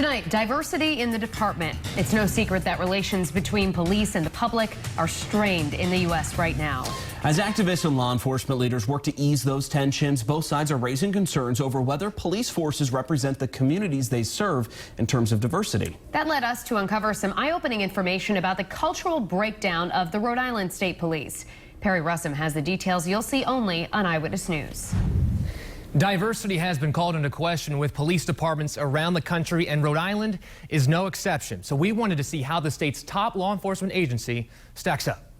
Tonight, diversity in the department. It's no secret that relations between police and the public are strained in the U.S. right now. As activists and law enforcement leaders work to ease those tensions, both sides are raising concerns over whether police forces represent the communities they serve in terms of diversity. That led us to uncover some eye-opening information about the cultural breakdown of the Rhode Island State Police. Perry Russum has the details you'll see only on Eyewitness News. Diversity has been called into question with police departments around the country, and Rhode Island is no exception. So we wanted to see how the state's top law enforcement agency stacks up.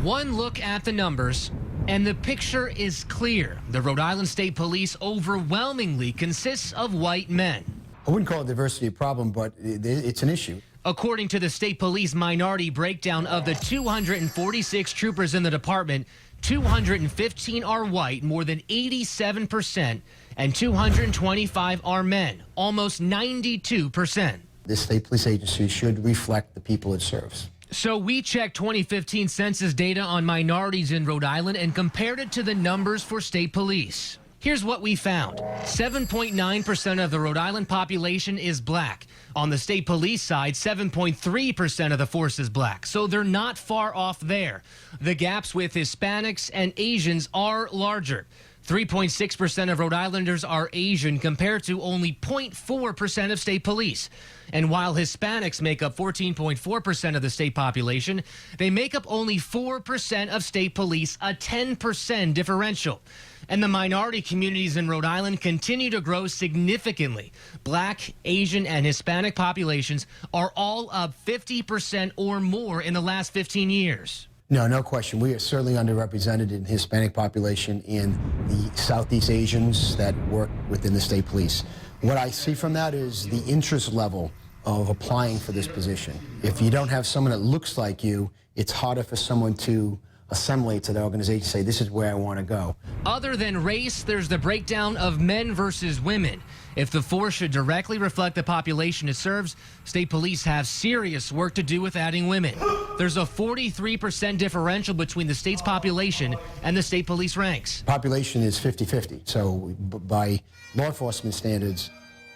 One look at the numbers, and the picture is clear. The Rhode Island State Police overwhelmingly consists of white men. I wouldn't call it diversity a problem, but it's an issue. According to the state police minority breakdown of the 246 troopers in the department, 215 are white, more than 87%, and 225 are men, almost 92%. The state police agency should reflect the people it serves. So we checked 2015 census data on minorities in Rhode Island and compared it to the numbers for state police. Here's what we found. 7.9% of the Rhode Island population is black. On the state police side, 7.3% of the force is black. So they're not far off there. The gaps with Hispanics and Asians are larger. 3.6% of Rhode Islanders are Asian compared to only 0.4% of state police. And while Hispanics make up 14.4% of the state population, they make up only 4% of state police, a 10% differential. And the minority communities in Rhode Island continue to grow significantly. Black, Asian, and Hispanic populations are all up 50% or more in the last 15 years. No question. We are certainly underrepresented in the Hispanic population in the Southeast Asians that work within the state police. What I see from that is the interest level of applying for this position. If you don't have someone that looks like you, it's harder for someone to assimilate to the organization, say, this is where I want to go. Other than race, there's the breakdown of men versus women. If the force should directly reflect the population it serves, state police have serious work to do with adding women. There's a 43% differential between the state's population and the state police ranks. Population is 50-50, so by law enforcement standards,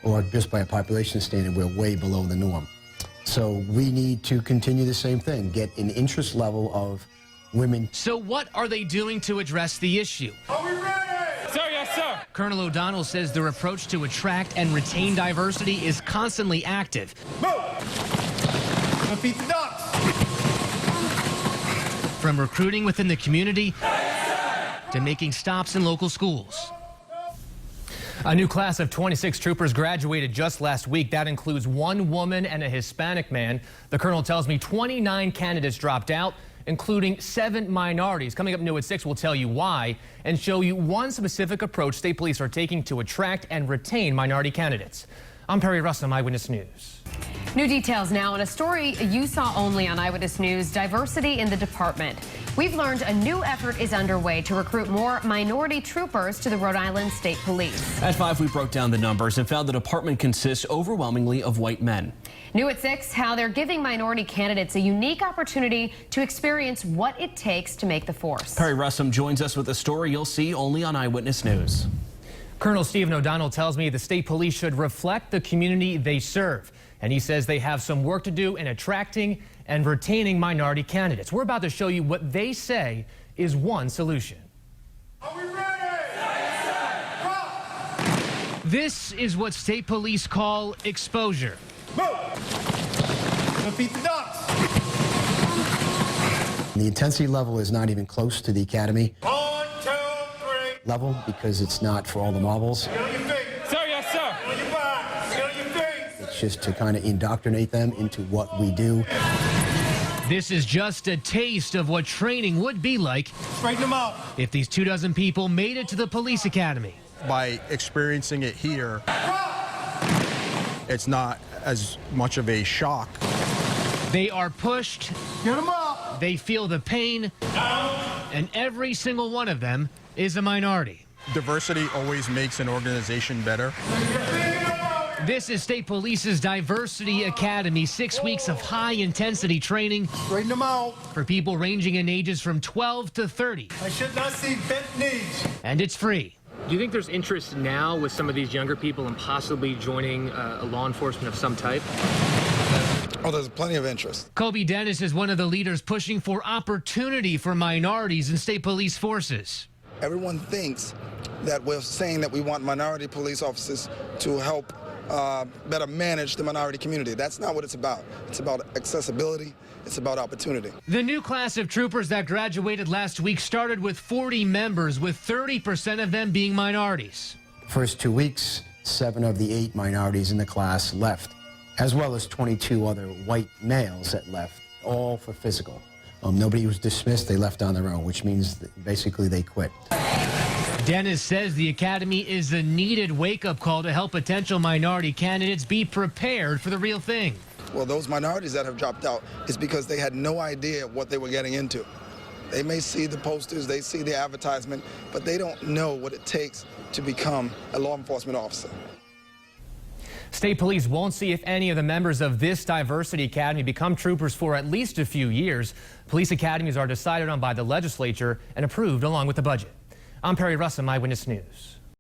or just by a population standard, we're way below the norm. So we need to continue the same thing, get an interest level of women. So what are they doing to address the issue? Are we ready? Sir, yes, sir. Colonel O'Donnell says their approach to attract and retain diversity is constantly active. Move! Defeat the ducks! From recruiting within the community to making stops in local schools. A new class of 26 troopers graduated just last week. That includes one woman and a Hispanic man. The colonel tells me 29 candidates dropped out, including 7 minorities. Coming up new at 6, we'll tell you why and show you one specific approach state police are taking to attract and retain minority candidates. I'm Perry Russum, Eyewitness News. New details now in a story you saw only on Eyewitness News, diversity in the department. We've learned a new effort is underway to recruit more minority troopers to the Rhode Island State Police. At 5, we broke down the numbers and found the department consists overwhelmingly of white men. New at 6, how they're giving minority candidates a unique opportunity to experience what it takes to make the force. Perry Russum joins us with a story you'll see only on Eyewitness News. Colonel Stephen O'Donnell tells me the state police should reflect the community they serve. And he says they have some work to do in attracting and retaining minority candidates. We're about to show you what they say is one solution. Are we ready? Yes, This is what state police call exposure. move! Defeat the ducks! The intensity level is not even close to the academy 1, 2, 3. level because it's not for all the marbles. Get on your feet. Sir, yes, sir. On your back. Get on your feet. It's just to kind of indoctrinate them into what we do. This is just a taste of what training would be like Straighten them out. if these 24 people made it to the police academy. By experiencing it here, it's not as much of a shock. They are pushed, Get them up. they feel the pain, and every single one of them is a minority. Diversity always makes an organization better. This is State Police's Diversity Academy, 6 weeks of high-intensity training Straighten them out. for people ranging in ages from 12 to 30. I should not see bent knees. And it's free. Do you think there's interest now with some of these younger people in possibly joining a law enforcement of some type? Oh, there's plenty of interest. Kobe Dennis is one of the leaders pushing for opportunity for minorities in state police forces. Everyone thinks that we're saying that we want minority police officers to help better manage the minority community. That's not what it's about. It's about accessibility. It's about opportunity. The new class of troopers that graduated last week started with 40 members, with 30% of them being minorities. First 2 weeks, 7 of the 8 minorities in the class left, as well as 22 other white males that left, all for physical. Nobody was dismissed. They left on their own, which means that basically they quit. Dennis says the academy is a needed wake-up call to help potential minority candidates be prepared for the real thing. Well, those minorities that have dropped out is because they had no idea what they were getting into. They may see the posters, they see the advertisement, but they don't know what it takes to become a law enforcement officer. State police won't see if any of the members of this diversity academy become troopers for at least a few years. Police academies are decided on by the legislature and approved along with the budget. I'm Perry Russell, Eyewitness News.